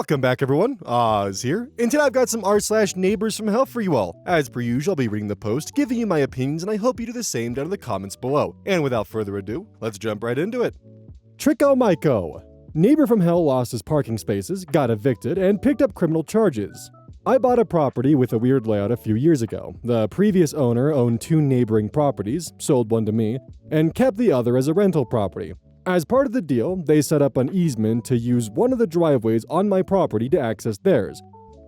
Welcome back, everyone. Oz here, and today I've got some r/Neighbors from Hell for you all. As per usual, I'll be reading the post, giving you my opinions, and I hope you do the same down in the comments below. And without further ado, let's jump right into it. Tricko Myko. Neighbor from Hell lost his parking spaces, got evicted, and picked up criminal charges. I bought a property with a weird layout a few years ago. The previous owner owned 2 neighboring properties, sold one to me, and kept the other as a rental property. As part of the deal, they set up an easement to use one of the driveways on my property to access theirs.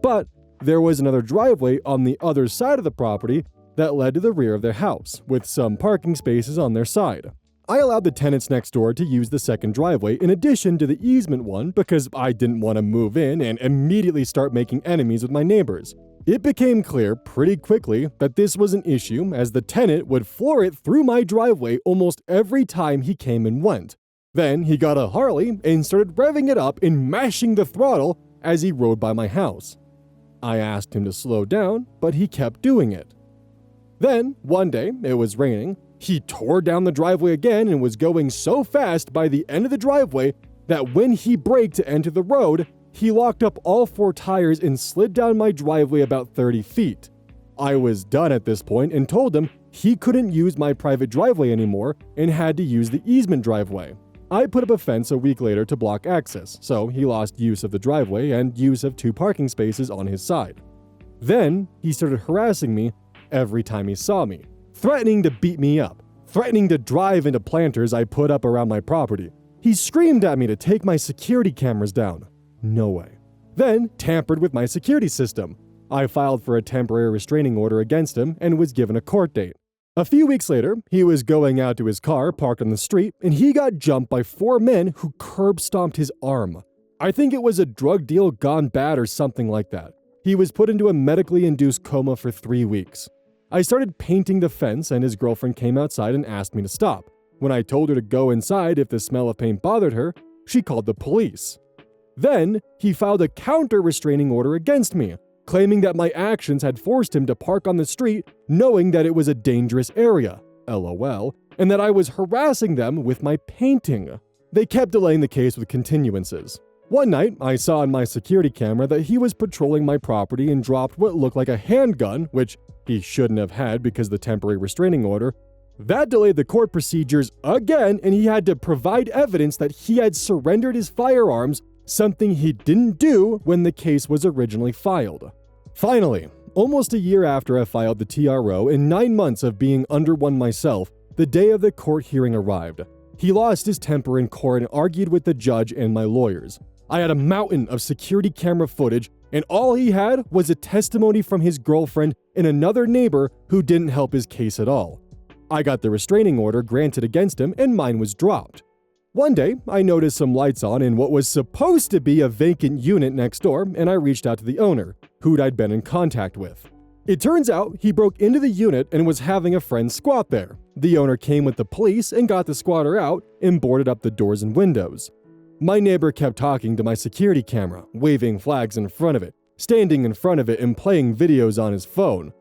But there was another driveway on the other side of the property that led to the rear of their house, with some parking spaces on their side. I allowed the tenants next door to use the second driveway in addition to the easement one because I didn't want to move in and immediately start making enemies with my neighbors. It became clear pretty quickly that this was an issue as the tenant would floor it through my driveway almost every time he came and went. Then he got a Harley and started revving it up and mashing the throttle as he rode by my house. I asked him to slow down, but he kept doing it. Then, one day, it was raining, he tore down the driveway again and was going so fast by the end of the driveway that when he braked to enter the road, he locked up all 4 tires and slid down my driveway about 30 feet. I was done at this point and told him he couldn't use my private driveway anymore and had to use the easement driveway. I put up a fence a week later to block access, so he lost use of the driveway and use of 2 parking spaces on his side. Then, he started harassing me every time he saw me, threatening to beat me up, threatening to drive into planters I put up around my property. He screamed at me to take my security cameras down. No way. Then, tampered with my security system. I filed for a temporary restraining order against him and was given a court date. A few weeks later, he was going out to his car parked on the street, and he got jumped by 4 men who curb-stomped his arm. I think it was a drug deal gone bad or something like that. He was put into a medically induced coma for 3 weeks. I started painting the fence, and his girlfriend came outside and asked me to stop. When I told her to go inside if the smell of paint bothered her, she called the police. Then, he filed a counter-restraining order against me, claiming that my actions had forced him to park on the street knowing that it was a dangerous area, LOL, and that I was harassing them with my painting. They kept delaying the case with continuances. One night, I saw on my security camera that he was patrolling my property and dropped what looked like a handgun, which he shouldn't have had because of the temporary restraining order. That delayed the court procedures again, and he had to provide evidence that he had surrendered his firearms, something he didn't do when the case was originally filed. Finally, almost a year after I filed the TRO and 9 months of being under one myself, the day of the court hearing arrived. He lost his temper in court and argued with the judge and my lawyers. I had a mountain of security camera footage, and all he had was a testimony from his girlfriend and another neighbor who didn't help his case at all. I got the restraining order granted against him and mine was dropped. One day, I noticed some lights on in what was supposed to be a vacant unit next door, and I reached out to the owner, who I'd been in contact with. It turns out he broke into the unit and was having a friend squat there. The owner came with the police and got the squatter out and boarded up the doors and windows. My neighbor kept talking to my security camera, waving flags in front of it, standing in front of it and playing videos on his phone.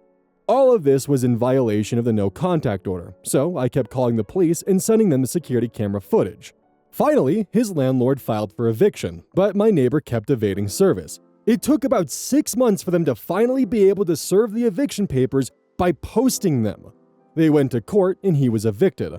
All of this was in violation of the no contact order, so I kept calling the police and sending them the security camera footage. Finally, his landlord filed for eviction, but my neighbor kept evading service. It took about 6 months for them to finally be able to serve the eviction papers by posting them. They went to court and he was evicted.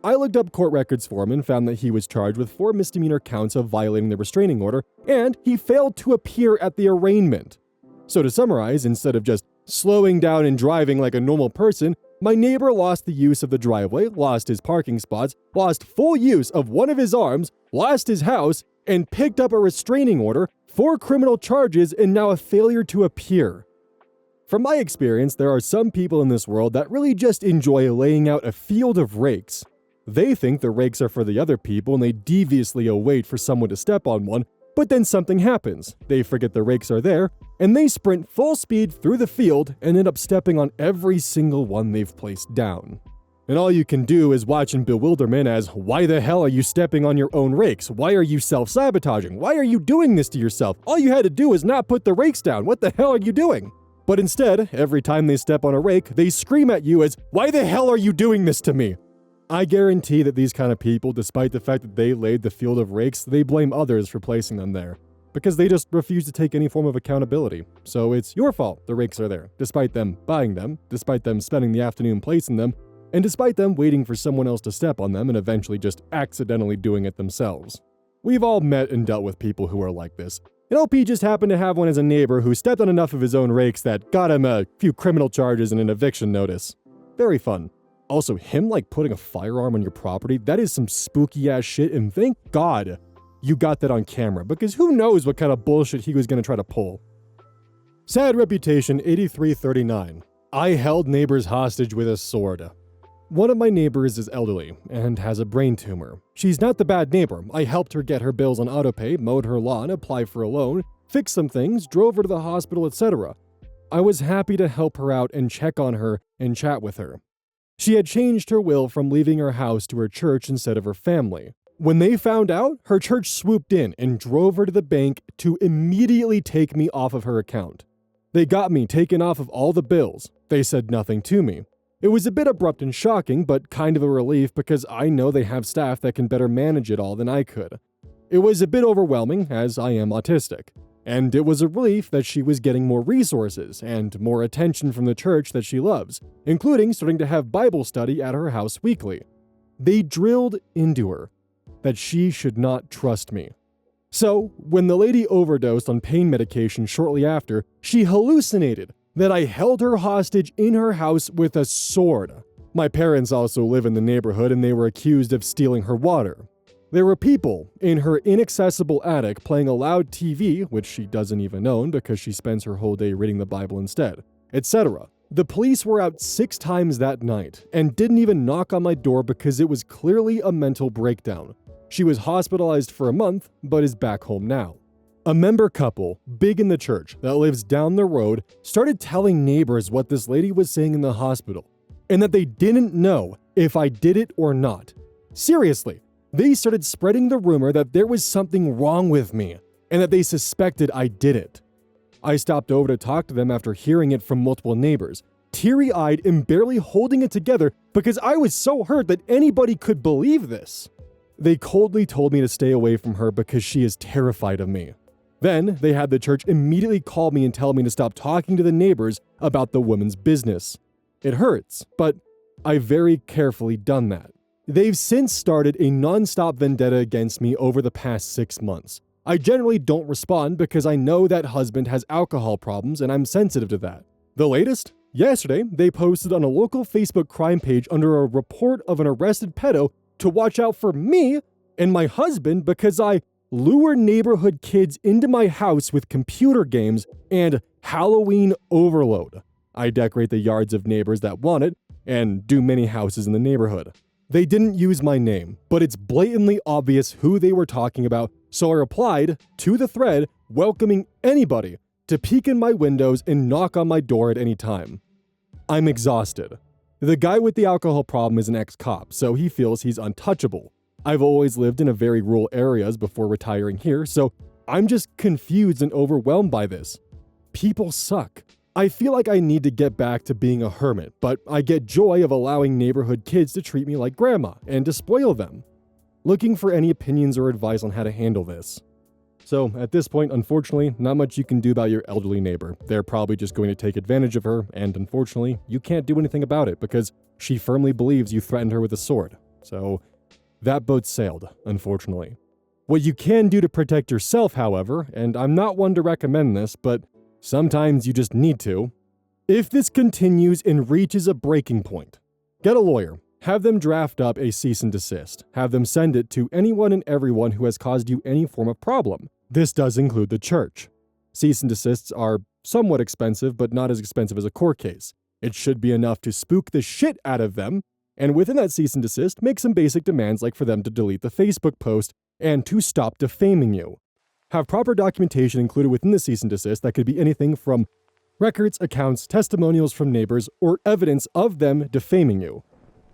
I looked up court records for him and found that he was charged with 4 misdemeanor counts of violating the restraining order, and he failed to appear at the arraignment. So to summarize, instead of just slowing down and driving like a normal person, my neighbor lost the use of the driveway, lost his parking spots, lost full use of one of his arms, lost his house, and picked up a restraining order, 4 criminal charges, and now a failure to appear. From my experience, there are some people in this world that really just enjoy laying out a field of rakes. They think the rakes are for the other people and they deviously await for someone to step on one, but then something happens. They forget the rakes are there, and they sprint full speed through the field and end up stepping on every single one they've placed down. And all you can do is watch in bewilderment as, why the hell are you stepping on your own rakes? Why are you self-sabotaging? Why are you doing this to yourself? All you had to do is not put the rakes down. What the hell are you doing? But instead, every time they step on a rake, they scream at you as, why the hell are you doing this to me? I guarantee that these kind of people, despite the fact that they laid the field of rakes, they blame others for placing them there. because they just refuse to take any form of accountability. So it's your fault the rakes are there, despite them buying them, despite them spending the afternoon placing them, and despite them waiting for someone else to step on them and eventually just accidentally doing it themselves. We've all met and dealt with people who are like this. And LP just happened to have one as a neighbor who stepped on enough of his own rakes that got him a few criminal charges and an eviction notice. Very fun. Also, him putting a firearm on your property, that is some spooky ass shit, and thank God you got that on camera, because who knows what kind of bullshit he was going to try to pull. Sad reputation 8339. I held neighbors hostage with a sword. One of my neighbors is elderly and has a brain tumor. She's not the bad neighbor. I helped her get her bills on autopay, mowed her lawn, applied for a loan, fixed some things, drove her to the hospital, etc. I was happy to help her out and check on her and chat with her. She had changed her will from leaving her house to her church instead of her family. When they found out, her church swooped in and drove her to the bank to immediately take me off of her account. They got me taken off of all the bills. They said nothing to me. It was a bit abrupt and shocking, but kind of a relief because I know they have staff that can better manage it all than I could. It was a bit overwhelming, as I am autistic. And it was a relief that she was getting more resources and more attention from the church that she loves, including starting to have Bible study at her house weekly. They drilled into her that she should not trust me. So, when the lady overdosed on pain medication shortly after, she hallucinated that I held her hostage in her house with a sword. My parents also live in the neighborhood and they were accused of stealing her water. There were people in her inaccessible attic playing a loud TV, which she doesn't even own because she spends her whole day reading the Bible instead, etc. The police were out 6 times that night and didn't even knock on my door because it was clearly a mental breakdown. She was hospitalized for a month, but is back home now. A member couple, big in the church, that lives down the road, started telling neighbors what this lady was saying in the hospital, and that they didn't know if I did it or not. Seriously, they started spreading the rumor that there was something wrong with me, and that they suspected I did it. I stopped over to talk to them after hearing it from multiple neighbors, teary-eyed and barely holding it together because I was so hurt that anybody could believe this. They coldly told me to stay away from her because she is terrified of me. Then, they had the church immediately call me and tell me to stop talking to the neighbors about the woman's business. It hurts, but I've very carefully done that. They've since started a non-stop vendetta against me over the past 6 months. I generally don't respond because I know that husband has alcohol problems and I'm sensitive to that. The latest? Yesterday, they posted on a local Facebook crime page under a report of an arrested pedo to watch out for me and my husband because I lure neighborhood kids into my house with computer games and Halloween overload. I decorate the yards of neighbors that want it and do many houses in the neighborhood. They didn't use my name, but it's blatantly obvious who they were talking about, so I replied to the thread welcoming anybody to peek in my windows and knock on my door at any time. I'm exhausted. The guy with the alcohol problem is an ex-cop, so he feels he's untouchable. I've always lived in a very rural areas before retiring here, so I'm just confused and overwhelmed by this. People suck. I feel like I need to get back to being a hermit, but I get joy of allowing neighborhood kids to treat me like grandma and to spoil them. Looking for any opinions or advice on how to handle this. So at this point, unfortunately, not much you can do about your elderly neighbor. They're probably just going to take advantage of her, and unfortunately, you can't do anything about it because she firmly believes you threatened her with a sword. So that boat sailed, unfortunately. What you can do to protect yourself, however, and I'm not one to recommend this, but sometimes you just need to. If this continues and reaches a breaking point, get a lawyer. Have them draft up a cease and desist. Have them send it to anyone and everyone who has caused you any form of problem. This does include the church. Cease and desists are somewhat expensive, but not as expensive as a court case. It should be enough to spook the shit out of them, and within that cease and desist, make some basic demands like for them to delete the Facebook post and to stop defaming you. Have proper documentation included within the cease and desist that could be anything from records, accounts, testimonials from neighbors, or evidence of them defaming you.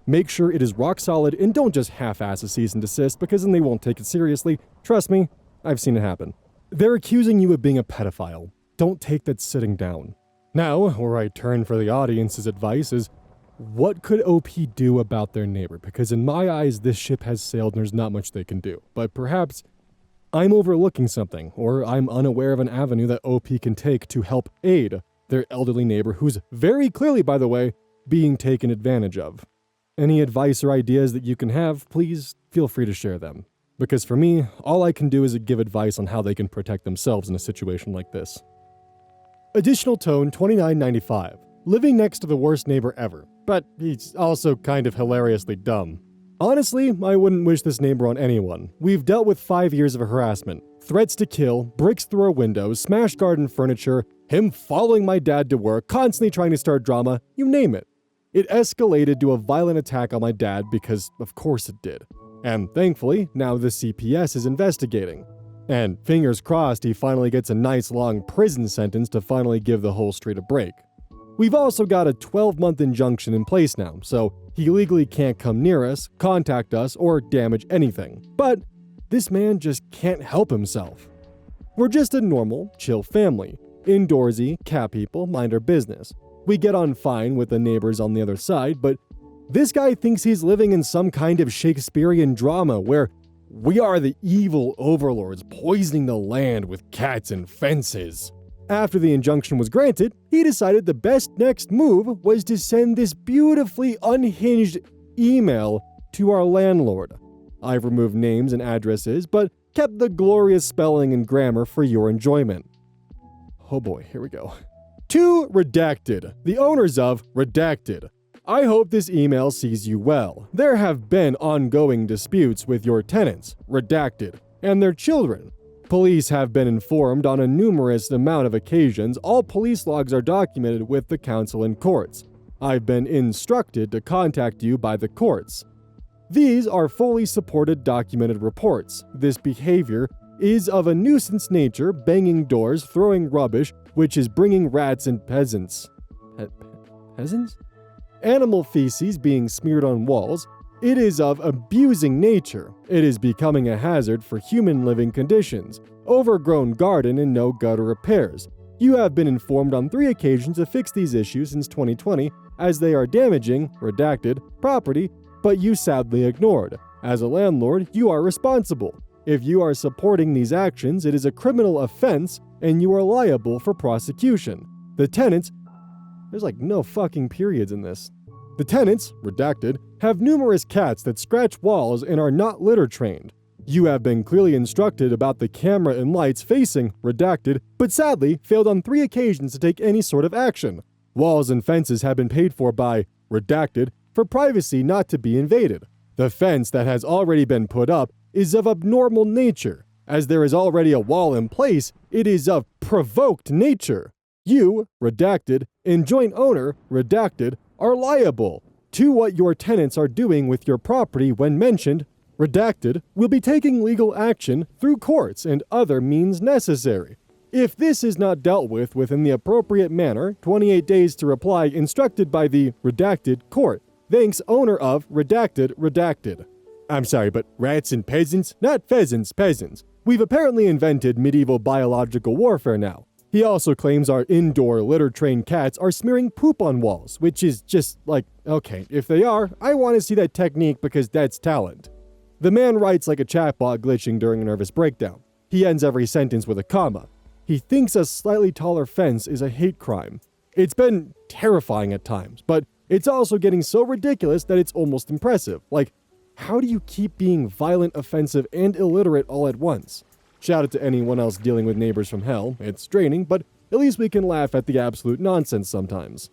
Make sure it is rock solid and don't just half-ass a cease and desist because then they won't take it seriously. Trust me, I've seen it happen. They're accusing you of being a pedophile. Don't take that sitting down. Now, where I turn for the audience's advice is, what could OP do about their neighbor? Because in my eyes, this ship has sailed and there's not much they can do. But perhaps I'm overlooking something, or I'm unaware of an avenue that OP can take to help aid their elderly neighbor who's very clearly, by the way, being taken advantage of. Any advice or ideas that you can have, please feel free to share them. Because for me, all I can do is give advice on how they can protect themselves in a situation like this. Additional tone 2995. Living next to the worst neighbor ever, but he's also kind of hilariously dumb. Honestly, I wouldn't wish this neighbor on anyone. We've dealt with 5 years of harassment, threats to kill, bricks through our windows, smashed garden furniture, him following my dad to work, constantly trying to start drama, you name it. It escalated to a violent attack on my dad because of course it did. And thankfully, now the CPS is investigating. And fingers crossed he finally gets a nice long prison sentence to finally give the whole street a break. We've also got a 12-month injunction in place now, so he legally can't come near us, contact us, or damage anything. But this man just can't help himself. We're just a normal, chill family. Indoorsy, cat people, mind our business. We get on fine with the neighbors on the other side, but this guy thinks he's living in some kind of Shakespearean drama where we are the evil overlords poisoning the land with cats and fences. After the injunction was granted, he decided the best next move was to send this beautifully unhinged email to our landlord. I've removed names and addresses, but kept the glorious spelling and grammar for your enjoyment. Oh boy, here we go. To Redacted, the owners of Redacted. I hope this email sees you well. There have been ongoing disputes with your tenants, Redacted, and their children. Police have been informed on a numerous amount of occasions. All police logs are documented with the council and courts. I've been instructed to contact you by the courts. These are fully supported documented reports. This behavior is of a nuisance nature, banging doors, throwing rubbish, which is bringing rats and peasants. Peasants? Animal feces being smeared on walls. It is of abusing nature. It is becoming a hazard for human living conditions. Overgrown garden and no gutter repairs. You have been informed on 3 occasions to fix these issues since 2020, as they are damaging, redacted, property, but you sadly ignored. As a landlord, you are responsible. If you are supporting these actions, it is a criminal offense, and you are liable for prosecution. The tenants... There's like no fucking periods in this. The tenants, redacted, have numerous cats that scratch walls and are not litter trained. You have been clearly instructed about the camera and lights facing redacted, but sadly failed on 3 occasions to take any sort of action. Walls and fences have been paid for by redacted for privacy not to be invaded. The fence that has already been put up is of abnormal nature. As there is already a wall in place, it is of provoked nature. You, redacted, and joint owner, redacted, are liable to what your tenants are doing with your property when mentioned. Redacted will be taking legal action through courts and other means necessary. If this is not dealt with within the appropriate manner, 28 days to reply instructed by the redacted court. Thanks, owner of redacted. I'm sorry, but rats and peasants? Not pheasants, peasants. We've apparently invented medieval biological warfare now. He also claims our indoor litter-trained cats are smearing poop on walls, which is just like, okay, if they are, I want to see that technique because that's talent. The man writes like a chatbot glitching during a nervous breakdown. He ends every sentence with a comma. He thinks a slightly taller fence is a hate crime. It's been terrifying at times, but it's also getting so ridiculous that it's almost impressive. Like, how do you keep being violent, offensive, and illiterate all at once? Shout out to anyone else dealing with neighbors from hell. It's draining, but at least we can laugh at the absolute nonsense sometimes.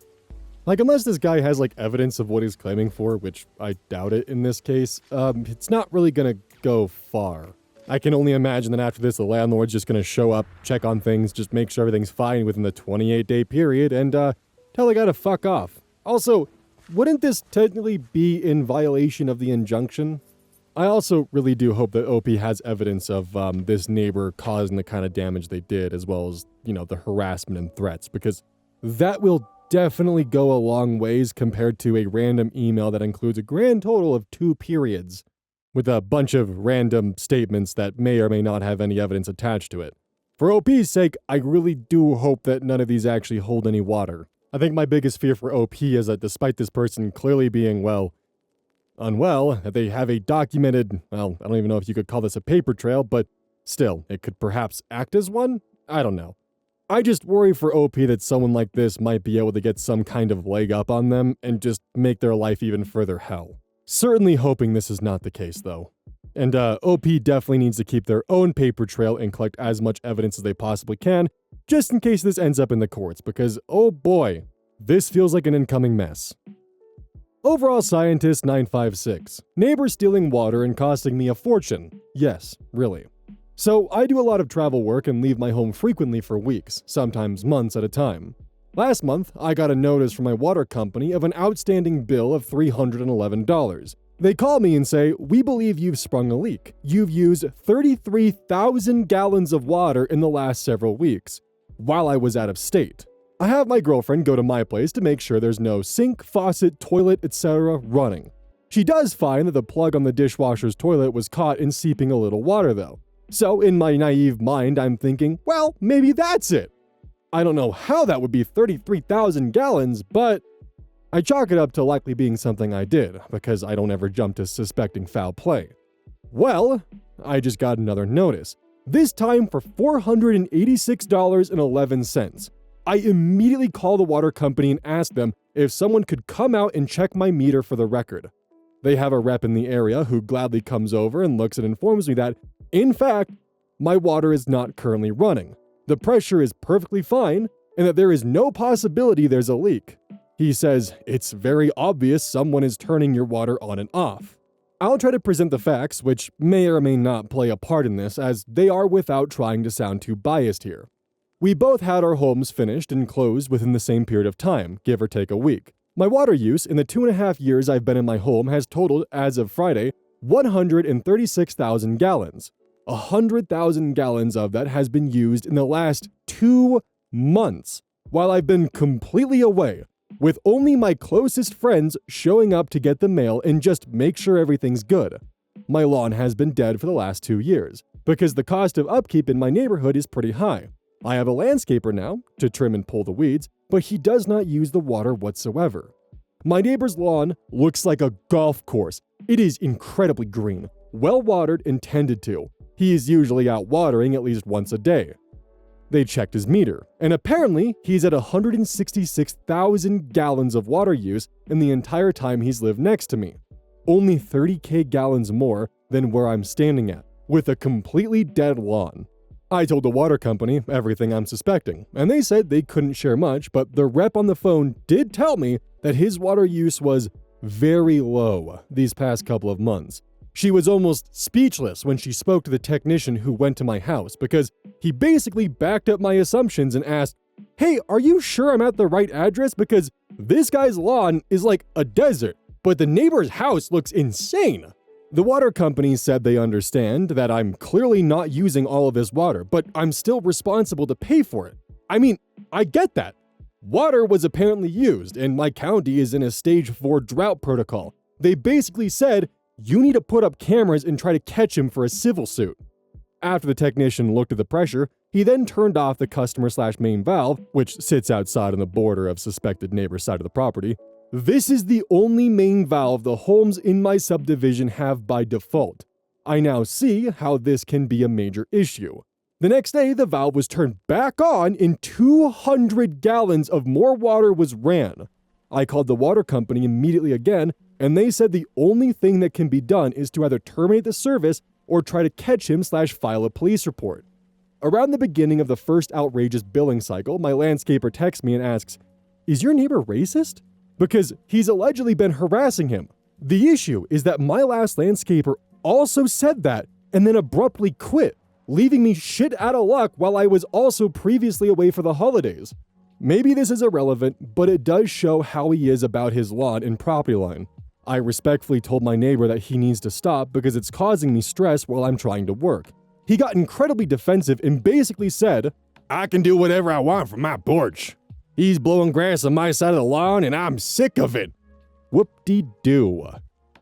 Like, unless this guy has, like, evidence of what he's claiming for, which I doubt it in this case, it's not really gonna go far. I can only imagine that after this, the landlord's just gonna show up, check on things, just make sure everything's fine within the 28-day period, and, tell the guy to fuck off. Also, wouldn't this technically be in violation of the injunction? I also really do hope that OP has evidence of this neighbor causing the kind of damage they did, as well as, you know, the harassment and threats, because that will definitely go a long ways compared to a random email that includes a grand total of 2 periods, with a bunch of random statements that may or may not have any evidence attached to it. For OP's sake, I really do hope that none of these actually hold any water. I think my biggest fear for OP is that despite this person clearly being, well, unwell, that they have a documented, well, I don't even know if you could call this a paper trail, but Still, it could perhaps act as one? I don't know. I just worry for OP that someone like this might be able to get some kind of leg up on them and just make their life even further hell. Certainly hoping this is not the case, though. And OP definitely needs to keep their own paper trail and collect as much evidence as they possibly can, just in case this ends up in the courts, because, oh boy, this feels like an incoming mess. Overall Scientist 956. Neighbor stealing water and costing me a fortune. Yes, really. So I do a lot of travel work and leave my home frequently for weeks, sometimes months at a time. Last month, I got a notice from my water company of an outstanding bill of $311. They call me and say, "We believe you've sprung a leak. You've used 33,000 gallons of water in the last several weeks," while I was out of state. I have my girlfriend go to my place to make sure there's no sink, faucet, toilet, etc. running. She does find that the plug on the dishwasher's toilet was caught in seeping a little water though. So in my naive mind, I'm thinking, well, maybe that's it. I don't know how that would be 33,000 gallons, but I chalk it up to likely being something I did, because I don't ever jump to suspecting foul play. Well, I just got another notice, this time for $486.11. I immediately call the water company and ask them if someone could come out and check my meter for the record. They have a rep in the area who gladly comes over and looks and informs me that, in fact, my water is not currently running. The pressure is perfectly fine, and that there is no possibility there's a leak. He says, "It's very obvious someone is turning your water on and off." I'll try to present the facts, which may or may not play a part in this, as they are without trying to sound too biased here. We both had our homes finished and closed within the same period of time, give or take a week. My water use in the 2.5 years I've been in my home has totaled, as of Friday, 136,000 gallons. 100,000 gallons of that has been used in the last 2 months, while I've been completely away, with only my closest friends showing up to get the mail and just make sure everything's good. My lawn has been dead for the last 2 years, because the cost of upkeep in my neighborhood is pretty high. I have a landscaper now, to trim and pull the weeds, but he does not use the water whatsoever. My neighbor's lawn looks like a golf course. It is incredibly green, well watered and tended to. He is usually out watering at least once a day. They checked his meter, and apparently he's at 166,000 gallons of water use in the entire time he's lived next to me. Only 30k gallons more than where I'm standing at, with a completely dead lawn. I told the water company everything I'm suspecting, and they said they couldn't share much, but the rep on the phone did tell me that his water use was very low these past couple of months. She was almost speechless when she spoke to the technician who went to my house, because he basically backed up my assumptions and asked, "Hey, are you sure I'm at the right address? Because this guy's lawn is like a desert, but the neighbor's house looks insane." The water company said they understand that I'm clearly not using all of this water, but I'm still responsible to pay for it. I mean, I get that. Water was apparently used, and my county is in a stage 4 drought protocol. They basically said, you need to put up cameras and try to catch him for a civil suit. After the technician looked at the pressure, he then turned off the customer/main valve, which sits outside on the border of suspected neighbor's side of the property. This is the only main valve the homes in my subdivision have by default. I now see how this can be a major issue. The next day, the valve was turned back on and 200 gallons of more water was ran. I called the water company immediately again, and they said the only thing that can be done is to either terminate the service or try to catch him/file a police report. Around the beginning of the first outrageous billing cycle, my landscaper texts me and asks, "Is your neighbor racist?" Because he's allegedly been harassing him. The issue is that my last landscaper also said that and then abruptly quit, leaving me shit out of luck while I was also previously away for the holidays. Maybe this is irrelevant, but it does show how he is about his lawn and property line. I respectfully told my neighbor that he needs to stop because it's causing me stress while I'm trying to work. He got incredibly defensive and basically said, "I can do whatever I want from my porch. He's blowing grass on my side of the lawn and I'm sick of it." Whoop-de-doo.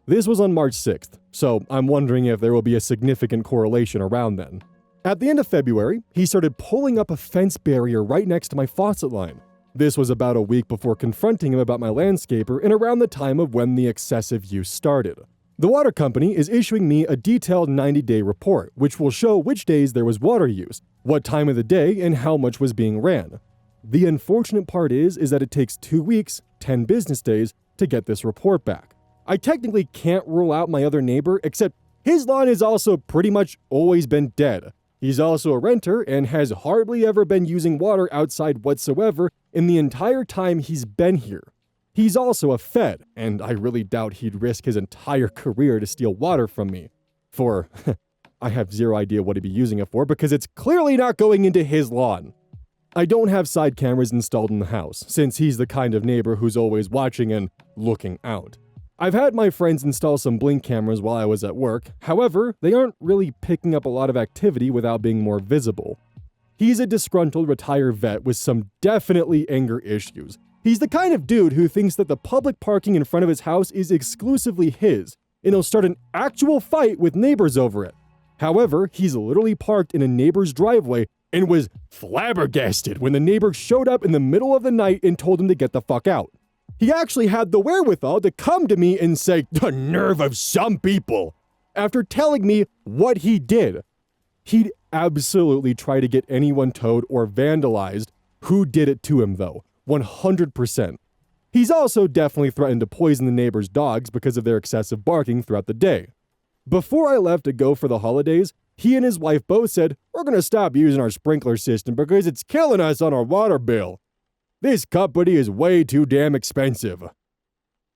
This was on March 6th, so I'm wondering if there will be a significant correlation around then. At the end of February, he started pulling up a fence barrier right next to my faucet line. This was about a week before confronting him about my landscaper and around the time of when the excessive use started. The water company is issuing me a detailed 90-day report, which will show which days there was water use, what time of the day, and how much was being ran. The unfortunate part is that it takes 2 weeks, 10 business days, to get this report back. I technically can't rule out my other neighbor, except his lawn has also pretty much always been dead. He's also a renter and has hardly ever been using water outside whatsoever in the entire time he's been here. He's also a Fed, and I really doubt he'd risk his entire career to steal water from me. I have zero idea what he'd be using it for because it's clearly not going into his lawn. I don't have side cameras installed in the house, since he's the kind of neighbor who's always watching and looking out. I've had my friends install some blink cameras while I was at work, however, they aren't really picking up a lot of activity without being more visible. He's a disgruntled retired vet with some definitely anger issues. He's the kind of dude who thinks that the public parking in front of his house is exclusively his, and he'll start an actual fight with neighbors over it. However, he's literally parked in a neighbor's driveway and was flabbergasted when the neighbor showed up in the middle of the night and told him to get the fuck out. He actually had the wherewithal to come to me and say, "The nerve of some people," after telling me what he did. He'd absolutely try to get anyone towed or vandalized. Who did it to him though? 100%. He's also definitely threatened to poison the neighbor's dogs because of their excessive barking throughout the day. Before I left to go for the holidays, he and his wife both said, "We're going to stop using our sprinkler system because it's killing us on our water bill. This company is way too damn expensive."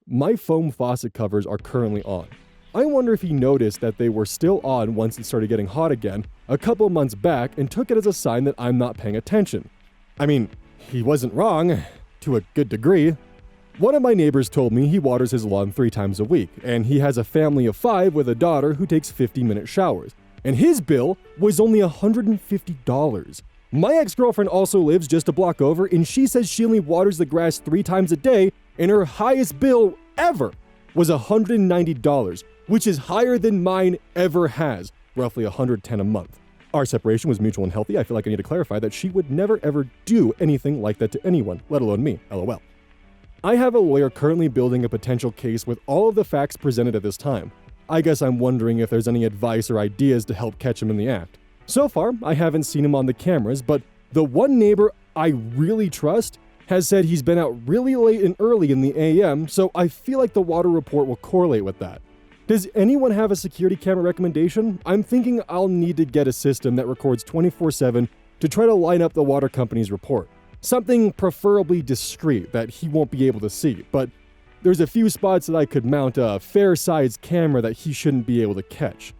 My foam faucet covers are currently on. I wonder if he noticed that they were still on once it started getting hot again a couple months back and took it as a sign that I'm not paying attention. I mean, he wasn't wrong, to a good degree. One of my neighbors told me he waters his lawn 3 times a week, and he has a family of 5 with a daughter who takes 50-minute showers, and his bill was only $150. My ex-girlfriend also lives just a block over, and she says she only waters the grass 3 times a day, and her highest bill ever was $190, which is higher than mine ever has, roughly $110 a month. Our separation was mutual and healthy. I feel like I need to clarify that she would never ever do anything like that to anyone, let alone me, LOL. I have a lawyer currently building a potential case with all of the facts presented at this time. I guess I'm wondering if there's any advice or ideas to help catch him in the act. So far, I haven't seen him on the cameras, but the one neighbor I really trust has said he's been out really late and early in the AM, so I feel like the water report will correlate with that. Does anyone have a security camera recommendation? I'm thinking I'll need to get a system that records 24/7 to try to line up the water company's report. Something preferably discreet that he won't be able to see, but there's a few spots that I could mount a fair-sized camera that he shouldn't be able to catch.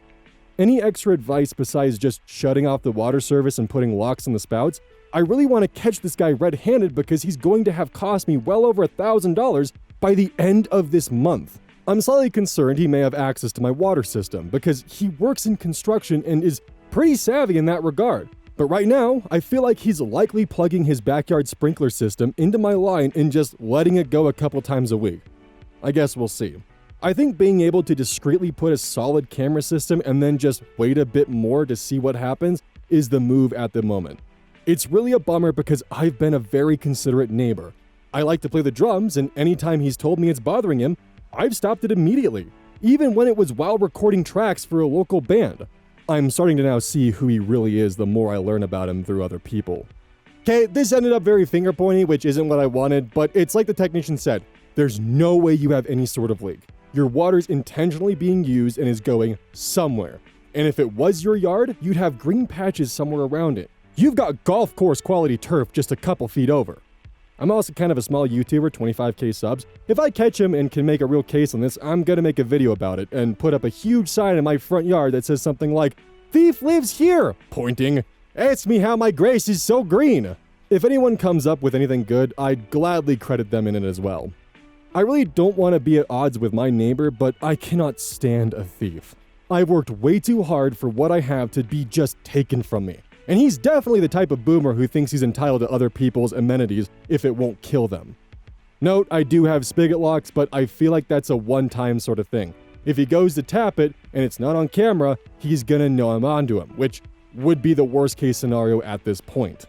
Any extra advice besides just shutting off the water service and putting locks on the spouts? I really want to catch this guy red-handed because he's going to have cost me well over $1,000 by the end of this month. I'm slightly concerned he may have access to my water system because he works in construction and is pretty savvy in that regard. But right now, I feel like he's likely plugging his backyard sprinkler system into my line and just letting it go a couple times a week. I guess we'll see. I think being able to discreetly put a solid camera system and then just wait a bit more to see what happens is the move at the moment. It's really a bummer because I've been a very considerate neighbor. I like to play the drums, and anytime he's told me it's bothering him, I've stopped it immediately, even when it was while recording tracks for a local band. I'm starting to now see who he really is the more I learn about him through other people. Okay, this ended up very finger-pointy, which isn't what I wanted, but it's like the technician said, there's no way you have any sort of leak. Your water's intentionally being used and is going somewhere. And if it was your yard, you'd have green patches somewhere around it. You've got golf course quality turf just a couple feet over. I'm also kind of a small YouTuber, 25k subs. If I catch him and can make a real case on this, I'm gonna make a video about it and put up a huge sign in my front yard that says something like, "Thief lives here," pointing. "Ask me how my grass is so green." If anyone comes up with anything good, I'd gladly credit them in it as well. I really don't want to be at odds with my neighbor, but I cannot stand a thief. I've worked way too hard for what I have to be just taken from me. And he's definitely the type of boomer who thinks he's entitled to other people's amenities if it won't kill them. Note, I do have spigot locks, but I feel like that's a one-time sort of thing. If he goes to tap it and it's not on camera, he's gonna know I'm onto him, which would be the worst case scenario at this point.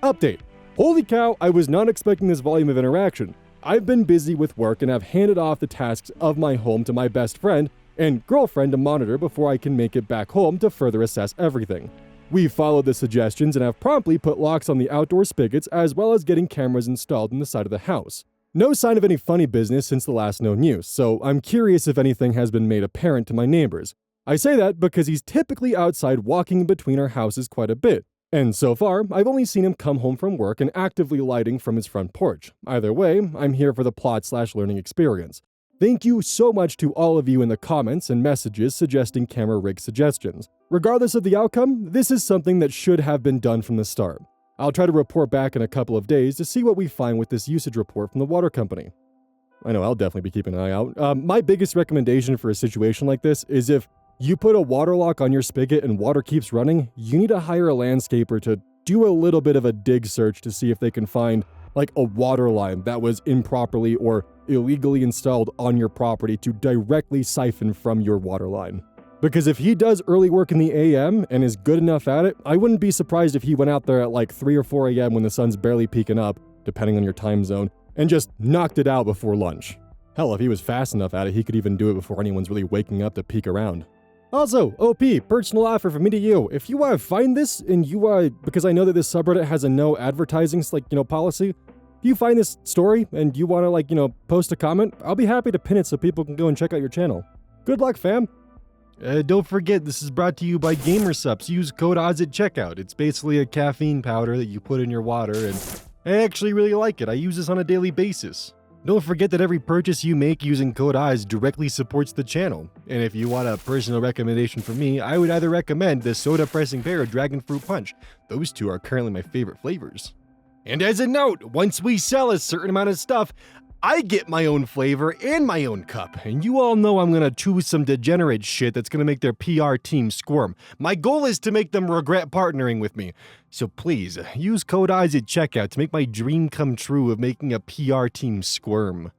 Update. Holy cow, I was not expecting this volume of interaction. I've been busy with work and have handed off the tasks of my home to my best friend and girlfriend to monitor before I can make it back home to further assess everything. We've followed the suggestions and have promptly put locks on the outdoor spigots as well as getting cameras installed in the side of the house. No sign of any funny business since the last known use, so I'm curious if anything has been made apparent to my neighbors. I say that because he's typically outside walking between our houses quite a bit, and so far, I've only seen him come home from work and actively lighting from his front porch. Either way, I'm here for the plot/learning experience. Thank you so much to all of you in the comments and messages suggesting camera rig suggestions. Regardless of the outcome, this is something that should have been done from the start. I'll try to report back in a couple of days to see what we find with this usage report from the water company. I know I'll definitely be keeping an eye out. My biggest recommendation for a situation like this is if you put a water lock on your spigot and water keeps running, you need to hire a landscaper to do a little bit of a dig search to see if they can find like a water line that was improperly or illegally installed on your property to directly siphon from your water line. Because if he does early work in the AM and is good enough at it, I wouldn't be surprised if he went out there at like 3 or 4 AM when the sun's barely peeking up, depending on your time zone, and just knocked it out before lunch. Hell, if he was fast enough at it, he could even do it before anyone's really waking up to peek around. Also, OP, personal offer from me to you. If you find this and you because I know that this subreddit has a no advertising policy. If you find this story and you want to post a comment, I'll be happy to pin it so people can go and check out your channel. Good luck, fam. Don't forget, this is brought to you by GamerSupps. Use code ODDS at checkout. It's basically a caffeine powder that you put in your water, and I actually really like it. I use this on a daily basis. Don't forget that every purchase you make using code ODDS directly supports the channel. And if you want a personal recommendation from me, I would either recommend the Soda Pressing Pear or Dragon Fruit Punch. Those two are currently my favorite flavors. And as a note, once we sell a certain amount of stuff, I get my own flavor and my own cup, and you all know I'm gonna choose some degenerate shit that's gonna make their PR team squirm. My goal is to make them regret partnering with me. So please, use code ODDS at checkout to make my dream come true of making a PR team squirm.